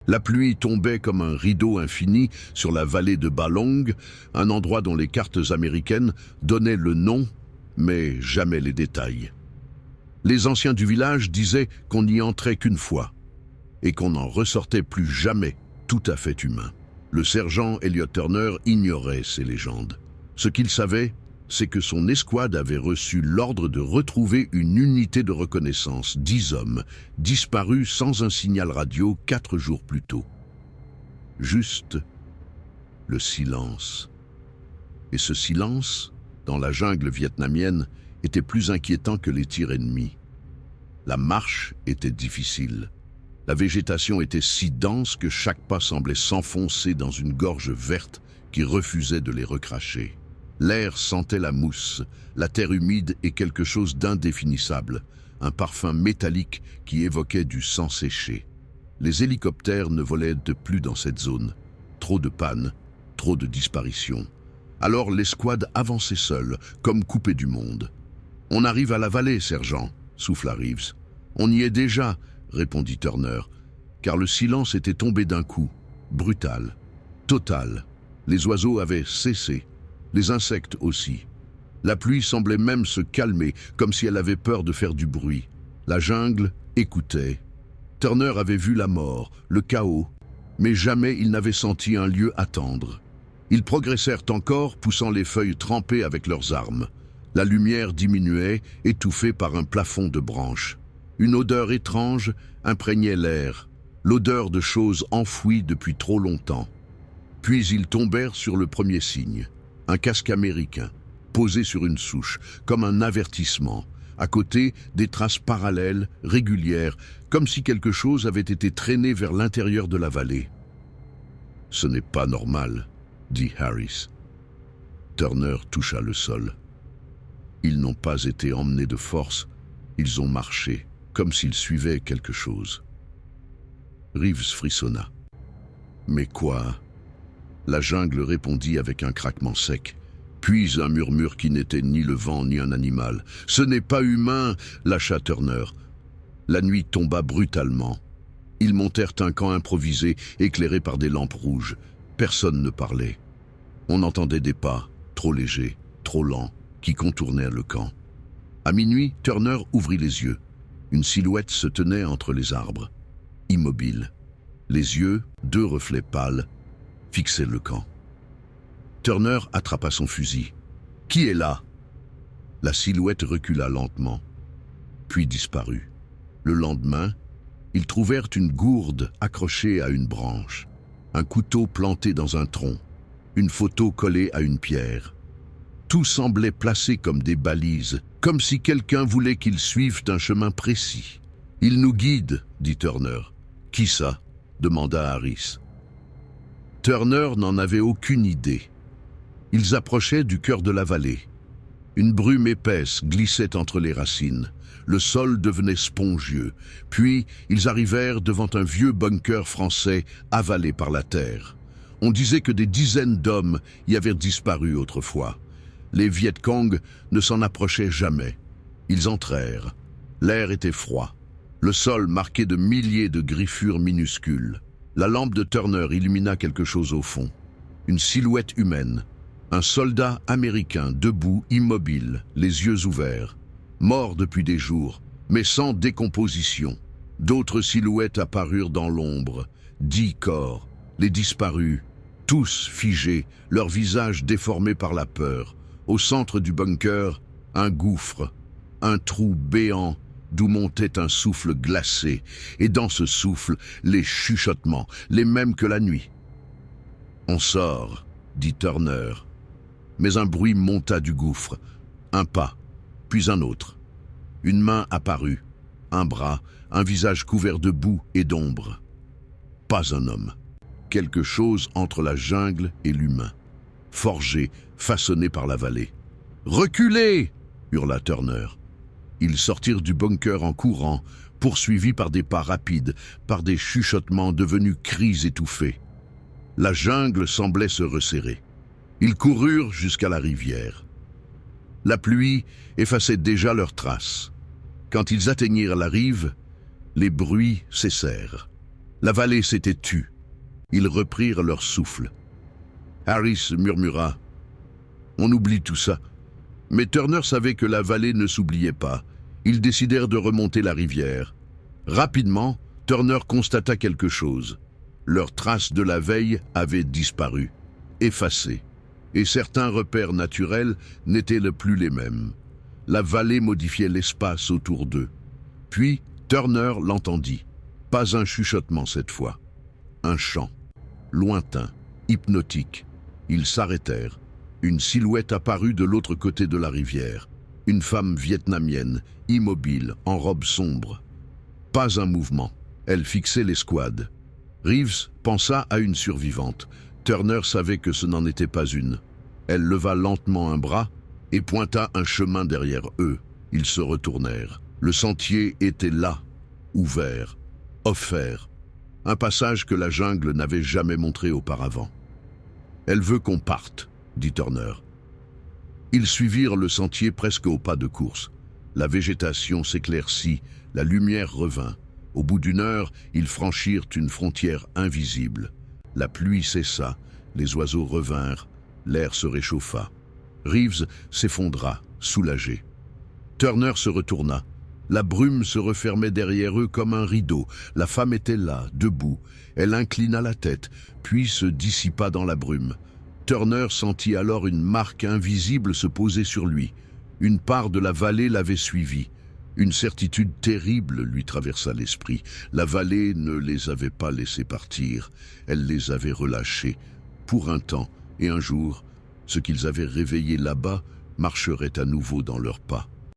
La pluie tombait comme un rideau infini sur la vallée de Balong, un endroit dont les cartes américaines donnaient le nom, mais jamais les détails. Les anciens du village disaient qu'on n'y entrait qu'une fois, et qu'on n'en ressortait plus jamais tout à fait humain. Le sergent Elliot Turner ignorait ces légendes. Ce qu'il savait, c'est que son escouade avait reçu l'ordre de retrouver une unité de reconnaissance, 10 hommes, disparus sans un signal radio 4 jours plus tôt. Juste le silence. Et ce silence, dans la jungle vietnamienne, était plus inquiétant que les tirs ennemis. La marche était difficile. La végétation était si dense que chaque pas semblait s'enfoncer dans une gorge verte qui refusait de les recracher. L'air sentait la mousse, la terre humide et quelque chose d'indéfinissable, un parfum métallique qui évoquait du sang séché. Les hélicoptères ne volaient de plus dans cette zone. Trop de pannes, trop de disparitions. Alors l'escouade avançait seule, comme coupée du monde. « On arrive à la vallée, sergent », souffla Reeves. « On y est déjà », répondit Turner, car le silence était tombé d'un coup, brutal, total. Les oiseaux avaient cessé. Les insectes aussi. La pluie semblait même se calmer, comme si elle avait peur de faire du bruit. La jungle écoutait. Turner avait vu la mort, le chaos, mais jamais il n'avait senti un lieu attendre. Ils progressèrent encore, poussant les feuilles trempées avec leurs armes. La lumière diminuait, étouffée par un plafond de branches. Une odeur étrange imprégnait l'air, l'odeur de choses enfouies depuis trop longtemps. Puis ils tombèrent sur le premier signe. Un casque américain, posé sur une souche, comme un avertissement. À côté, des traces parallèles, régulières, comme si quelque chose avait été traîné vers l'intérieur de la vallée. « Ce n'est pas normal », dit Harris. Turner toucha le sol. Ils n'ont pas été emmenés de force, ils ont marché, comme s'ils suivaient quelque chose. Reeves frissonna. « Mais quoi ?» La jungle répondit avec un craquement sec, puis un murmure qui n'était ni le vent ni un animal. « Ce n'est pas humain !» lâcha Turner. La nuit tomba brutalement. Ils montèrent un camp improvisé, éclairé par des lampes rouges. Personne ne parlait. On entendait des pas, trop légers, trop lents, qui contournèrent le camp. À minuit, Turner ouvrit les yeux. Une silhouette se tenait entre les arbres, immobile. Les yeux, 2 reflets pâles, fixaient le camp. Turner attrapa son fusil. « Qui est là ?» La silhouette recula lentement, puis disparut. Le lendemain, ils trouvèrent une gourde accrochée à une branche, un couteau planté dans un tronc, une photo collée à une pierre. Tout semblait placé comme des balises, comme si quelqu'un voulait qu'ils suivent un chemin précis. « Il nous guide », dit Turner. « Qui ça ?» demanda Harris. Turner n'en avait aucune idée. Ils approchaient du cœur de la vallée. Une brume épaisse glissait entre les racines. Le sol devenait spongieux. Puis, ils arrivèrent devant un vieux bunker français avalé par la terre. On disait que des dizaines d'hommes y avaient disparu autrefois. Les Viet Cong ne s'en approchaient jamais. Ils entrèrent. L'air était froid. Le sol marqué de milliers de griffures minuscules. La lampe de Turner illumina quelque chose au fond. Une silhouette humaine. Un soldat américain debout, immobile, les yeux ouverts. Mort depuis des jours, mais sans décomposition. D'autres silhouettes apparurent dans l'ombre. 10 corps, les disparus, tous figés, leurs visages déformés par la peur. Au centre du bunker, un gouffre, un trou béant d'où montait un souffle glacé, et dans ce souffle, les chuchotements, les mêmes que la nuit. « On sort », dit Turner. Mais un bruit monta du gouffre, un pas, puis un autre. Une main apparut, un bras, un visage couvert de boue et d'ombre. Pas un homme. Quelque chose entre la jungle et l'humain. Forgé, façonné par la vallée. « Reculez !» hurla Turner. Ils sortirent du bunker en courant, poursuivis par des pas rapides, par des chuchotements devenus cris étouffés. La jungle semblait se resserrer. Ils coururent jusqu'à la rivière. La pluie effaçait déjà leurs traces. Quand ils atteignirent la rive, les bruits cessèrent. La vallée s'était tue. Ils reprirent leur souffle. Harris murmura « On oublie tout ça ». Mais Turner savait que la vallée ne s'oubliait pas. Ils décidèrent de remonter la rivière. Rapidement, Turner constata quelque chose. Leurs traces de la veille avaient disparu, effacées, et certains repères naturels n'étaient plus les mêmes. La vallée modifiait l'espace autour d'eux. Puis, Turner l'entendit. Pas un chuchotement cette fois. Un chant, lointain, hypnotique. Ils s'arrêtèrent. Une silhouette apparut de l'autre côté de la rivière. Une femme vietnamienne, immobile, en robe sombre. Pas un mouvement. Elle fixait l'escouade. Reeves pensa à une survivante. Turner savait que ce n'en était pas une. Elle leva lentement un bras et pointa un chemin derrière eux. Ils se retournèrent. Le sentier était là, ouvert, offert. Un passage que la jungle n'avait jamais montré auparavant. « Elle veut qu'on parte », dit Turner. Ils suivirent le sentier presque au pas de course. La végétation s'éclaircit, la lumière revint. Au bout d'une heure, ils franchirent une frontière invisible. La pluie cessa, les oiseaux revinrent, l'air se réchauffa. Reeves s'effondra, soulagé. Turner se retourna. La brume se refermait derrière eux comme un rideau. La femme était là, debout. Elle inclina la tête, puis se dissipa dans la brume. Turner sentit alors une marque invisible se poser sur lui. Une part de la vallée l'avait suivi. Une certitude terrible lui traversa l'esprit. La vallée ne les avait pas laissés partir. Elle les avait relâchés. Pour un temps, et un jour, ce qu'ils avaient réveillé là-bas marcherait à nouveau dans leurs pas.